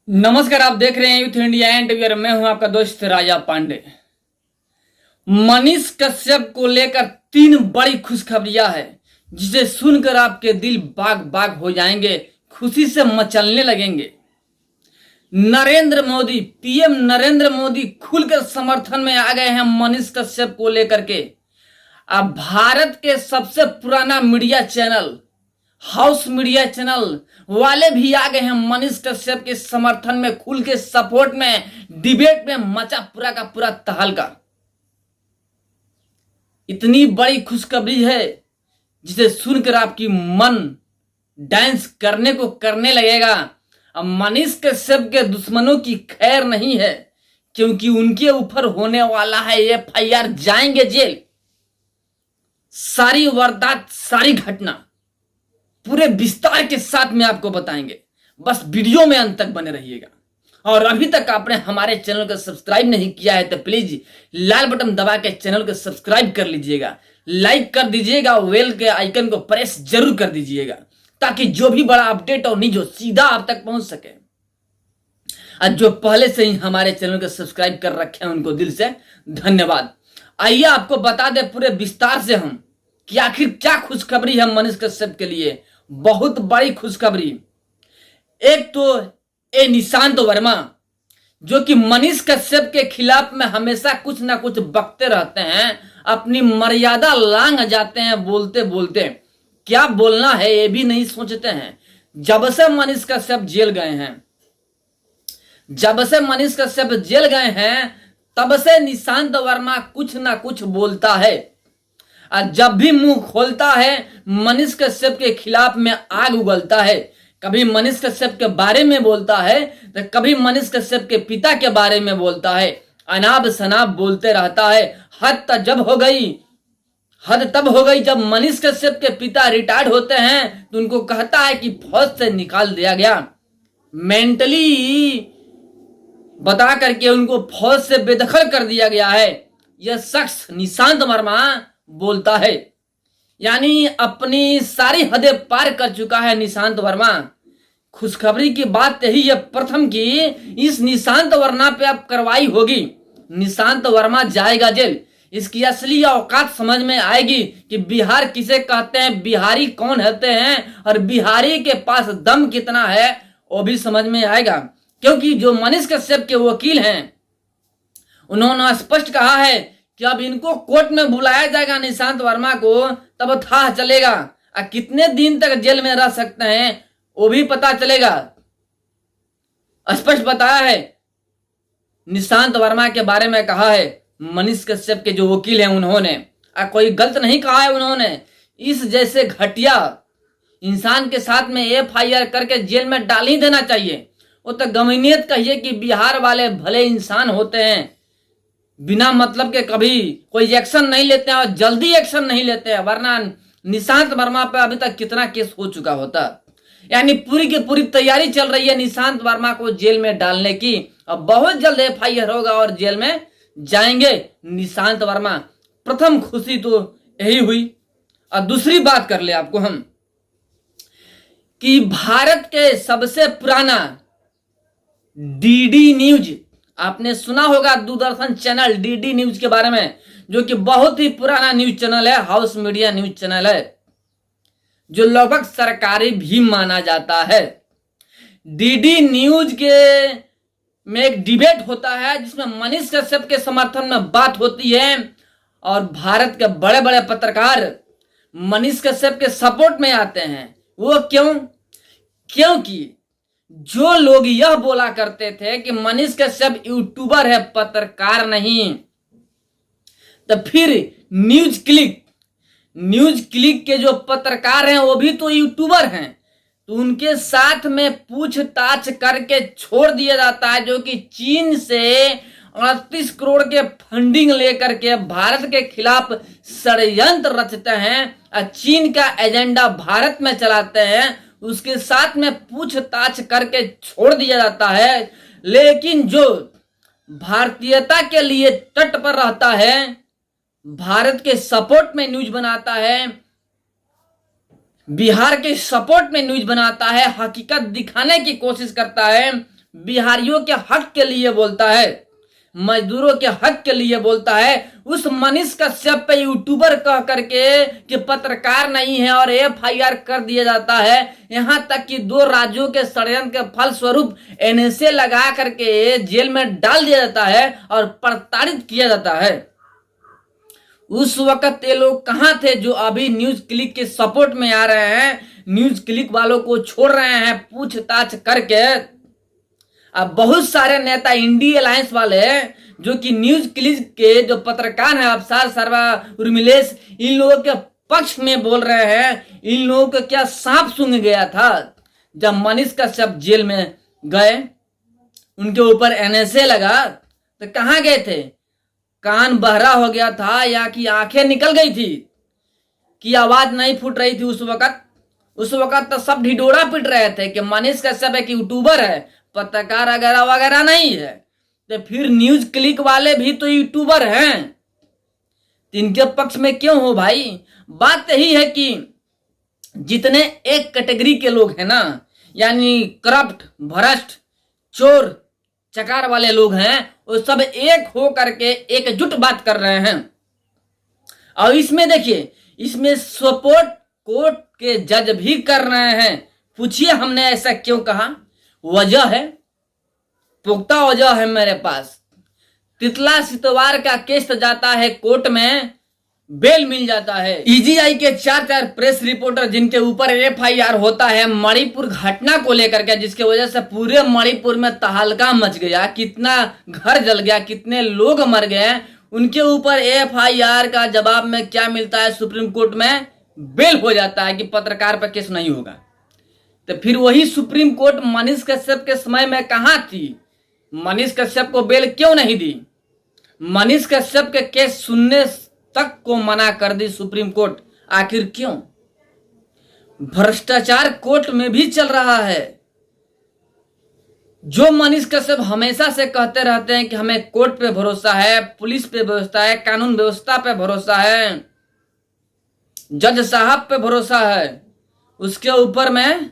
नमस्कार, आप देख रहे हैं यूथ इंडिया एंड मैं हूं आपका दोस्त राजा पांडे। मनीष कश्यप को लेकर तीन बड़ी खुशखबरियां हैं जिसे सुनकर आपके दिल बाग बाग हो जाएंगे, खुशी से मचलने लगेंगे। नरेंद्र मोदी, पीएम नरेंद्र मोदी खुलकर समर्थन में आ गए हैं मनीष कश्यप को लेकर के। अब भारत के सबसे पुराना media channel, house media channel वाले भी आ गए हैं मनीष कश्यप के समर्थन में, खुल के सपोर्ट में। डिबेट में मचा पूरा का पूरा तहलका। इतनी बड़ी खुशखबरी है जिसे सुनकर आपकी मन डांस करने को करने लगेगा। अब मनीष कश्यप के दुश्मनों की खैर नहीं है, क्योंकि उनके ऊपर होने वाला है एफआईआर, जाएंगे जेल। सारी वारदात, सारी घटना पूरे विस्तार के साथ में आपको बताएंगे। बस वीडियो में अंत तक बने रहिएगा। और अभी तक आपने हमारे चैनल को सब्सक्राइब नहीं किया है तो प्लीज लाल बटन दबा के चैनल को सब्सक्राइब कर लीजिएगा, लाइक कर दीजिएगा, बेल के आइकन को प्रेस जरूर कर दीजिएगा, ताकि जो भी बड़ा अपडेट और न्यूज हो सीधा आप तक पहुंच सके। और जो पहले से ही हमारे चैनल को सब्सक्राइब कर रखे हैं उनको दिल से धन्यवाद। आइए आपको बता दें पूरे विस्तार से हम कि आखिर क्या खुशखबरी है मनीष कश्यप के लिए। बहुत बड़ी खुशखबरी। एक तो निशांत वर्मा, जो कि मनीष कश्यप के खिलाफ में हमेशा कुछ ना कुछ बकते रहते हैं, अपनी मर्यादा लांघ जाते हैं बोलते बोलते। क्या बोलना है ये भी नहीं सोचते हैं। जब से मनीष कश्यप जेल गए हैं, तब से निशांत वर्मा कुछ ना कुछ बोलता है। और जब भी मुंह खोलता है मनीष कश्यप के खिलाफ में आग उगलता है। कभी मनीष कश्यप के बारे में बोलता है तो कभी मनीष कश्यप के पिता के बारे में बोलता है। अनाप शनाप बोलते रहता है। हद तब हो गई जब मनीष कश्यप के पिता रिटायर्ड होते हैं तो उनको कहता है कि फौज से निकाल दिया गया, मेंटली बता करके उनको फौज से बेदखल कर दिया गया है। यह शख्स निशांत वर्मा बोलता है। यानी अपनी सारी हदें पार कर चुका है निशांत वर्मा। खुशखबरी की बात यही है प्रथम की इस निशांत वर्मा पे अब कार्रवाई होगी। निशांत वर्मा जाएगा जेल। इसकी असली औकात समझ में आएगी कि बिहार किसे कहते हैं, बिहारी कौन होते हैं और बिहारी के पास दम कितना है वो भी समझ में आएगा। क्योंकि जो मनीष कश्यप के वकील हैं उन्होंने स्पष्ट कहा है कि अब इनको कोर्ट में बुलाया जाएगा निशांत वर्मा को, तब था चलेगा। और कितने दिन तक जेल में रह सकते हैं वो भी पता चलेगा। स्पष्ट बताया है निशांत वर्मा के बारे में कहा है मनीष कश्यप के जो वकील हैं उन्होंने। कोई गलत नहीं कहा है उन्होंने। इस जैसे घटिया इंसान के साथ में एफआईआर करके जेल में डाल ही देना चाहिए। वो तो गमीनियत कहिए कि बिहार वाले भले इंसान होते हैं, बिना मतलब के कभी कोई एक्शन नहीं लेते हैं और जल्दी एक्शन नहीं लेते हैं, वरना निशांत वर्मा पे अभी तक कितना केस हो चुका होता। यानी पूरी की पूरी तैयारी चल रही है निशांत वर्मा को जेल में डालने की। अब बहुत जल्द एफआईआर होगा और जेल में जाएंगे निशांत वर्मा। प्रथम खुशी तो यही हुई। और दूसरी बात कर ले आपको हम कि भारत के सबसे पुराना डीडी न्यूज, आपने सुना होगा दूरदर्शन चैनल डीडी न्यूज के बारे में, जो कि बहुत ही पुराना न्यूज चैनल है, हाउस मीडिया न्यूज चैनल है, जो लगभग सरकारी भी माना जाता है। डीडी न्यूज के में एक डिबेट होता है जिसमें मनीष कश्यप के समर्थन में बात होती है और भारत के बड़े बड़े पत्रकार मनीष कश्यप के सपोर्ट में आते हैं। वो क्योंकि जो लोग यह बोला करते थे कि मनीष कश्यप यूट्यूबर है, पत्रकार नहीं, तो फिर न्यूज क्लिक के जो पत्रकार हैं वो भी तो यूट्यूबर हैं, तो उनके साथ में पूछताछ करके छोड़ दिया जाता है, जो कि चीन से 38 करोड़ के फंडिंग लेकर के भारत के खिलाफ षड्यंत्र रचते हैं और चीन का एजेंडा भारत में चलाते हैं। उसके साथ में पूछताछ करके छोड़ दिया जाता है। लेकिन जो भारतीयता के लिए तट पर रहता है, भारत के सपोर्ट में न्यूज बनाता है, बिहार के सपोर्ट में न्यूज बनाता है, हकीकत दिखाने की कोशिश करता है, बिहारियों के हक के लिए बोलता है, मजदूरों के हक के लिए बोलता है, उस मनीष कश्यप पे यूट्यूबर कह करके कि पत्रकार नहीं है और एफआईआर कर दिया जाता है। यहां तक कि 2 राज्यों के षड्यंत्र के फलस्वरूप एनएसए लगा करके जेल में डाल दिया जाता है और प्रताड़ित किया जाता है। उस वक्त ये लोग कहां थे जो अभी न्यूज क्लिक के सपोर्ट में आ रहे हैं, न्यूज क्लिक वालों को छोड़ रहे हैं पूछताछ करके। अब बहुत सारे नेता इंडी अलायंस वाले जो कि न्यूज क्लिक के जो पत्रकार हैं अवसार सर्वा उर्मिलेश, इन लोगों के पक्ष में बोल रहे हैं। इन लोगों को क्या सांप सूंघ गया था जब मनीष कश्यप जेल में गए, उनके ऊपर एनएसए लगा तो कहां गए थे? कान बहरा हो गया था या कि आंखें निकल गई थी कि आवाज नहीं फूट रही थी? उस वक्त तो सब ढिढोरा पीट रहे थे कि मनीष कश्यप एक यूट्यूबर है, पत्रकार वगैरह वगैरह नहीं है। तो फिर न्यूज क्लिक वाले भी तो यूट्यूबर हैं, इनके पक्ष में क्यों हो भाई? बात यही है कि जितने एक कैटेगरी के लोग हैं ना, यानी करप्ट, भ्रष्ट, चोर चकार वाले लोग हैं, वो सब एक हो करके एकजुट बात कर रहे हैं। और इसमें देखिए, इसमें सपोर्ट कोर्ट के जज भी कर रहे हैं। पूछिए हमने ऐसा क्यों कहा? वजह है, पुख्ता वजह है मेरे पास। तितला सितवार का केस जाता है कोर्ट में, बेल मिल जाता है। ईजीआई के 4 प्रेस रिपोर्टर जिनके ऊपर एफआईआर होता है मणिपुर घटना को लेकर के, जिसके वजह से पूरे मणिपुर में तहलका मच गया, कितना घर जल गया, कितने लोग मर गए, उनके ऊपर एफआईआर का जवाब में क्या मिलता है? सुप्रीम कोर्ट में बेल हो जाता है कि पत्रकार पर केस नहीं होगा। तो फिर वही सुप्रीम कोर्ट मनीष कश्यप के समय में कहां थी? मनीष कश्यप को बेल क्यों नहीं दी? मनीष कश्यप के केस सुनने तक को मना कर दी सुप्रीम कोर्ट। आखिर क्यों? भ्रष्टाचार कोर्ट में भी चल रहा है। जो मनीष कश्यप हमेशा से कहते रहते हैं कि हमें कोर्ट पे भरोसा है, पुलिस पे भरोसा है, कानून व्यवस्था पे भरोसा है, जज साहब पे भरोसा है, उसके ऊपर में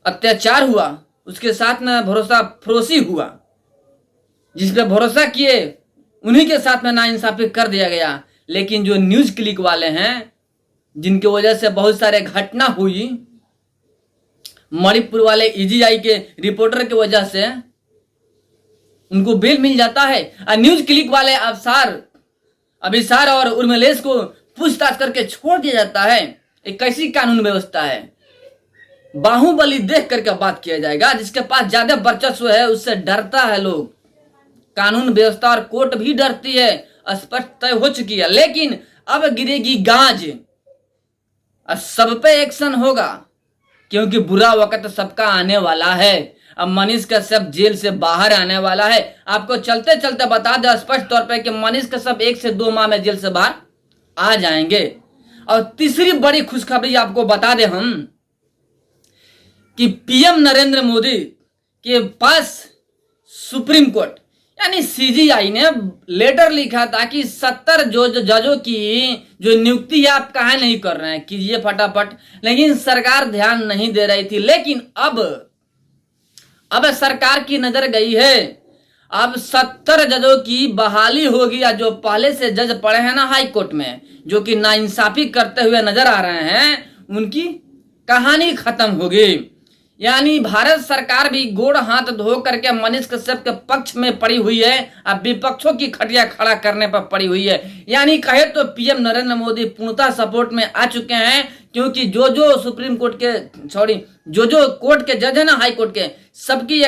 अत्याचार हुआ, उसके साथ में भरोसा फरोशी हुआ, जिस पे भरोसा किए उन्हीं के साथ में नाइंसाफी कर दिया गया। लेकिन जो न्यूज क्लिक वाले हैं, जिनकी वजह से बहुत सारे घटना हुई, मणिपुर वाले ईजीआई के रिपोर्टर की वजह से उनको बेल मिल जाता है। और न्यूज क्लिक वाले अभिसार और उर्मिलेश को पूछताछ करके छोड़ दिया जाता है। एक कैसी कानून व्यवस्था है? बाहुबली देख करके बात किया जाएगा। जिसके पास ज्यादा वर्चस्व है उससे डरता है लोग। कानून व्यवस्था और कोर्ट भी डरती है, स्पष्ट तय हो चुकी है। लेकिन अब गिरेगी गाज, सब पे एक्शन होगा, क्योंकि बुरा वक्त सबका आने वाला है। अब मनीष कश्यप जेल से बाहर आने वाला है। आपको चलते चलते बता दें स्पष्ट तौर पे कि मनीष कश्यप 1 से 2 माह में जेल से बाहर आ जाएंगे। और तीसरी बड़ी खुशखबरी आपको बता दें हम कि पीएम नरेंद्र मोदी के पास सुप्रीम कोर्ट यानी सीजीआई ने लेटर लिखा था कि 70 जजों की जो नियुक्ति है आप काहे नहीं कर रहे हैं, कीजिए फटाफट। लेकिन सरकार ध्यान नहीं दे रही थी। लेकिन अब सरकार की नजर गई है। अब 70 जजों की बहाली होगी। या जो पहले से जज पड़े हैं ना हाई कोर्ट में, जो कि नाइंसाफी करते हुए नजर आ रहे हैं, उनकी कहानी खत्म होगी। यानी भारत सरकार भी गोड़ हाथ धो करके मनीष कश्यप के पक्ष में पड़ी हुई है, अब विपक्षों की खटिया खड़ा करने पर पड़ी हुई है। यानी कहे तो पीएम नरेंद्र मोदी पूर्णतः सपोर्ट में आ चुके हैं, क्योंकि जो सुप्रीम कोर्ट के जो कोर्ट के जज है ना हाई कोर्ट के, सबकी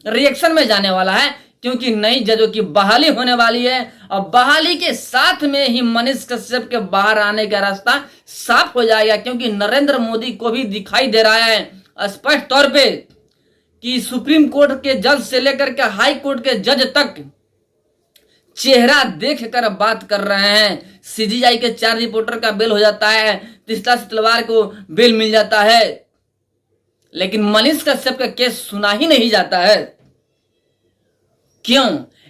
रिएक्शन में जाने वाला है, क्योंकि नई जजों की बहाली होने वाली है। और बहाली के साथ में ही मनीष कश्यप के बाहर आने का रास्ता साफ हो जाएगा, क्योंकि नरेंद्र मोदी को भी दिखाई दे रहा है स्पष्ट तौर पे कि सुप्रीम कोर्ट के जज से लेकर के हाई कोर्ट के जज तक चेहरा देख कर बात कर रहे हैं। सीजीआई के 4 रिपोर्टर का बेल हो जाता है, तीसरा शुक्रवार को बेल मिल जाता है, लेकिन मनीष कश्यप का केस सुना ही नहीं जाता है। क्यों?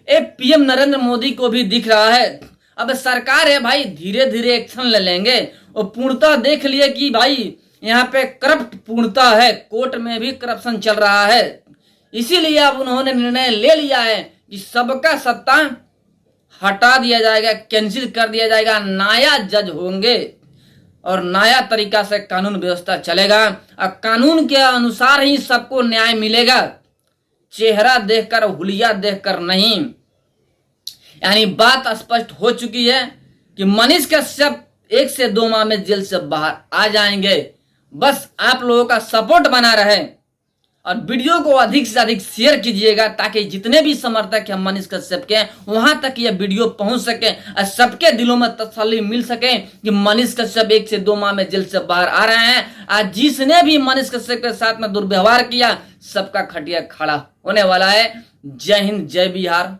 पीएम नरेंद्र मोदी को भी दिख रहा है अब सरकार है भाई, धीरे धीरे एक्शन ले लेंगे। और पूर्णतः देख लिए कि भाई यहाँ पे करप्ट पूर्णता है, कोर्ट में भी करप्शन चल रहा है, इसीलिए अब उन्होंने निर्णय ले लिया है कि सबका सत्ता हटा दिया जाएगा, कैंसिल कर दिया जाएगा, नया जज होंगे और नया तरीका से कानून व्यवस्था चलेगा और कानून के अनुसार ही सबको न्याय मिलेगा, चेहरा देखकर, हुलिया देखकर नहीं। यानी बात स्पष्ट हो चुकी है कि मनीष कश्यप 1 से 2 माह में जेल से बाहर आ जाएंगे। बस आप लोगों का सपोर्ट बना रहे और वीडियो को अधिक से अधिक शेयर कीजिएगा ताकि जितने भी समर्थक हैं मनीष कश्यप के वहां तक यह वीडियो पहुंच सके और सबके दिलों में तसल्ली मिल सके कि मनीष कश्यप 1 से 2 माह में जेल से बाहर आ रहे हैं। आज जिसने भी मनीष कश्यप के साथ में दुर्व्यवहार किया सबका खटिया खड़ा होने वाला है। जय हिंद, जय बिहार।